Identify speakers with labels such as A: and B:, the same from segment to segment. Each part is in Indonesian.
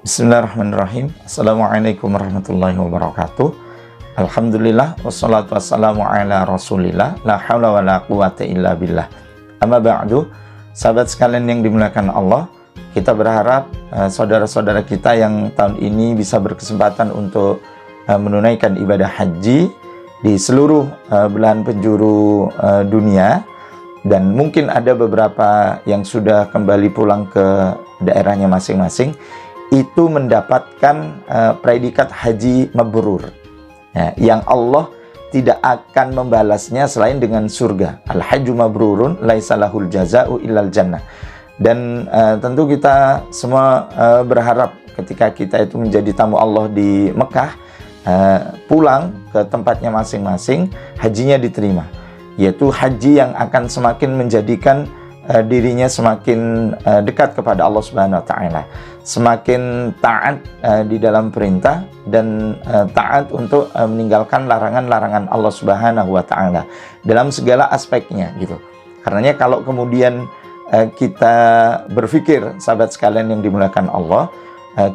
A: Bismillahirrahmanirrahim. Assalamualaikum warahmatullahi wabarakatuh. Alhamdulillah wassalatu wassalamu ala rasulillah, la hawla wa la quwata illa billah. Amma ba'du, sahabat sekalian yang dimuliakan Allah, kita berharap saudara-saudara kita yang tahun ini bisa berkesempatan untuk menunaikan ibadah haji di seluruh belahan penjuru dunia, dan mungkin ada beberapa yang sudah kembali pulang ke daerahnya masing-masing, itu mendapatkan predikat haji mabrur, ya, yang Allah tidak akan membalasnya selain dengan surga. Al-hajju mabrurun laisa lahul jaza'u illal jannah. Dan tentu kita semua berharap ketika kita itu menjadi tamu Allah di Mekah, pulang ke tempatnya masing-masing, hajinya diterima, yaitu haji yang akan semakin menjadikan dirinya semakin dekat kepada Allah Subhanahu wa taala, semakin taat di dalam perintah dan taat untuk meninggalkan larangan-larangan Allah Subhanahu wa taala dalam segala aspeknya gitu. Karenanya kalau kemudian kita berpikir, sahabat sekalian yang dimuliakan Allah,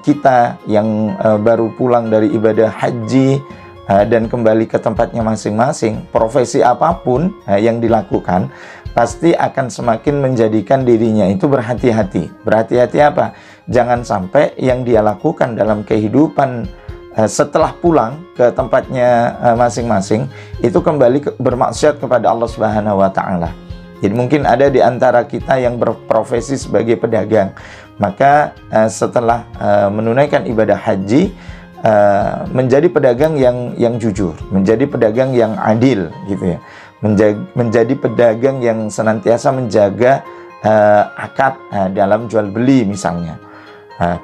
A: kita yang baru pulang dari ibadah haji dan kembali ke tempatnya masing-masing, profesi apapun yang dilakukan pasti akan semakin menjadikan dirinya itu berhati-hati. Berhati-hati apa? Jangan sampai yang dia lakukan dalam kehidupan setelah pulang ke tempatnya masing-masing itu kembali bermaksiat kepada Allah Subhanahu wa taala. Jadi mungkin ada di antara kita yang berprofesi sebagai pedagang, maka setelah menunaikan ibadah haji, menjadi pedagang yang jujur, menjadi pedagang yang adil gitu ya, menjadi pedagang yang senantiasa menjaga akad dalam jual beli misalnya.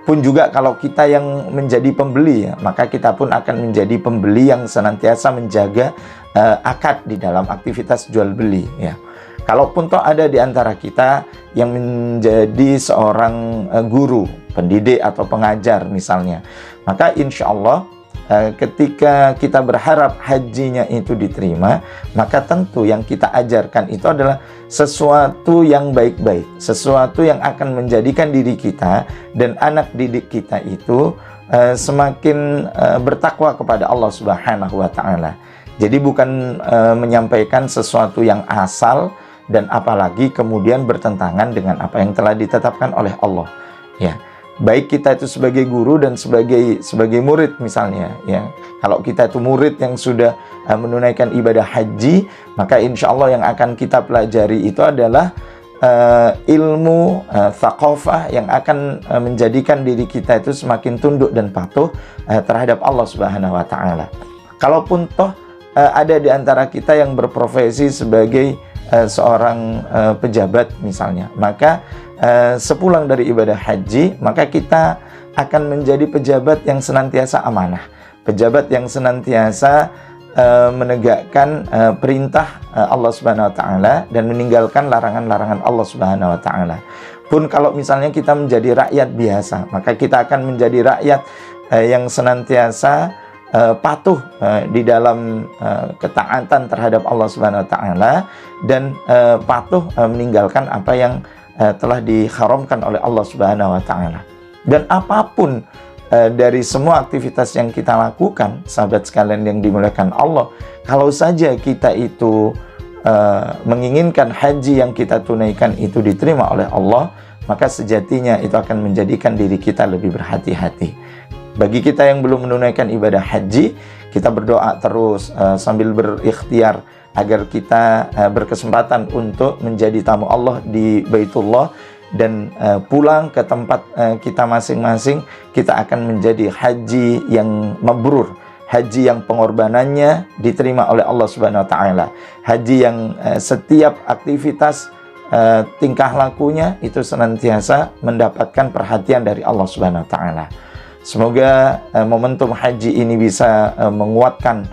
A: Pun juga kalau kita yang menjadi pembeli, ya, maka kita pun akan menjadi pembeli yang senantiasa menjaga akad di dalam aktivitas jual beli ya. Kalaupun toh ada di antara kita yang menjadi seorang guru, pendidik atau pengajar misalnya, maka insya Allah ketika kita berharap hajinya itu diterima, maka tentu yang kita ajarkan itu adalah sesuatu yang baik-baik, sesuatu yang akan menjadikan diri kita dan anak didik kita itu semakin bertakwa kepada Allah Subhanahu wa taala. Jadi bukan menyampaikan sesuatu yang asal dan apalagi kemudian bertentangan dengan apa yang telah ditetapkan oleh Allah ya. Baik kita itu sebagai guru dan sebagai murid misalnya ya. Kalau kita itu murid yang sudah menunaikan ibadah haji, maka insya Allah yang akan kita pelajari itu adalah ilmu thaqafah yang akan menjadikan diri kita itu semakin tunduk dan patuh terhadap Allah Subhanahu wa taala. Kalaupun toh ada di antara kita yang berprofesi sebagai seorang pejabat misalnya, maka sepulang dari ibadah haji, maka kita akan menjadi pejabat yang senantiasa amanah, pejabat yang senantiasa menegakkan perintah Allah Subhanahu wa taala dan meninggalkan larangan-larangan Allah Subhanahu wa taala. Pun kalau misalnya kita menjadi rakyat biasa, maka kita akan menjadi rakyat yang senantiasa patuh di dalam ketaatan terhadap Allah Subhanahu wa taala dan patuh meninggalkan apa yang telah diharamkan oleh Allah Subhanahu wa taala. Dan apapun dari semua aktivitas yang kita lakukan, sahabat sekalian yang dimuliakan Allah, kalau saja kita itu menginginkan haji yang kita tunaikan itu diterima oleh Allah, maka sejatinya itu akan menjadikan diri kita lebih berhati-hati. Bagi kita yang belum menunaikan ibadah haji, kita berdoa terus sambil berikhtiar agar kita berkesempatan untuk menjadi tamu Allah di Baitullah dan pulang ke tempat kita masing-masing, kita akan menjadi haji yang mabrur, haji yang pengorbanannya diterima oleh Allah Subhanahu wa taala, haji yang setiap aktivitas tingkah lakunya itu senantiasa mendapatkan perhatian dari Allah Subhanahu wa taala. Semoga momentum haji ini bisa menguatkan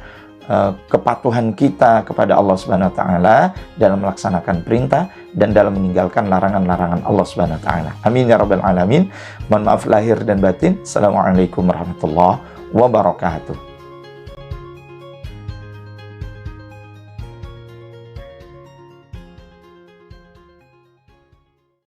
A: kepatuhan kita kepada Allah Subhanahu wa taala dalam melaksanakan perintah dan dalam meninggalkan larangan-larangan Allah Subhanahu wa taala. Amin ya rabbal alamin. Mohon maaf lahir dan batin. Assalamualaikum warahmatullahi wabarakatuh.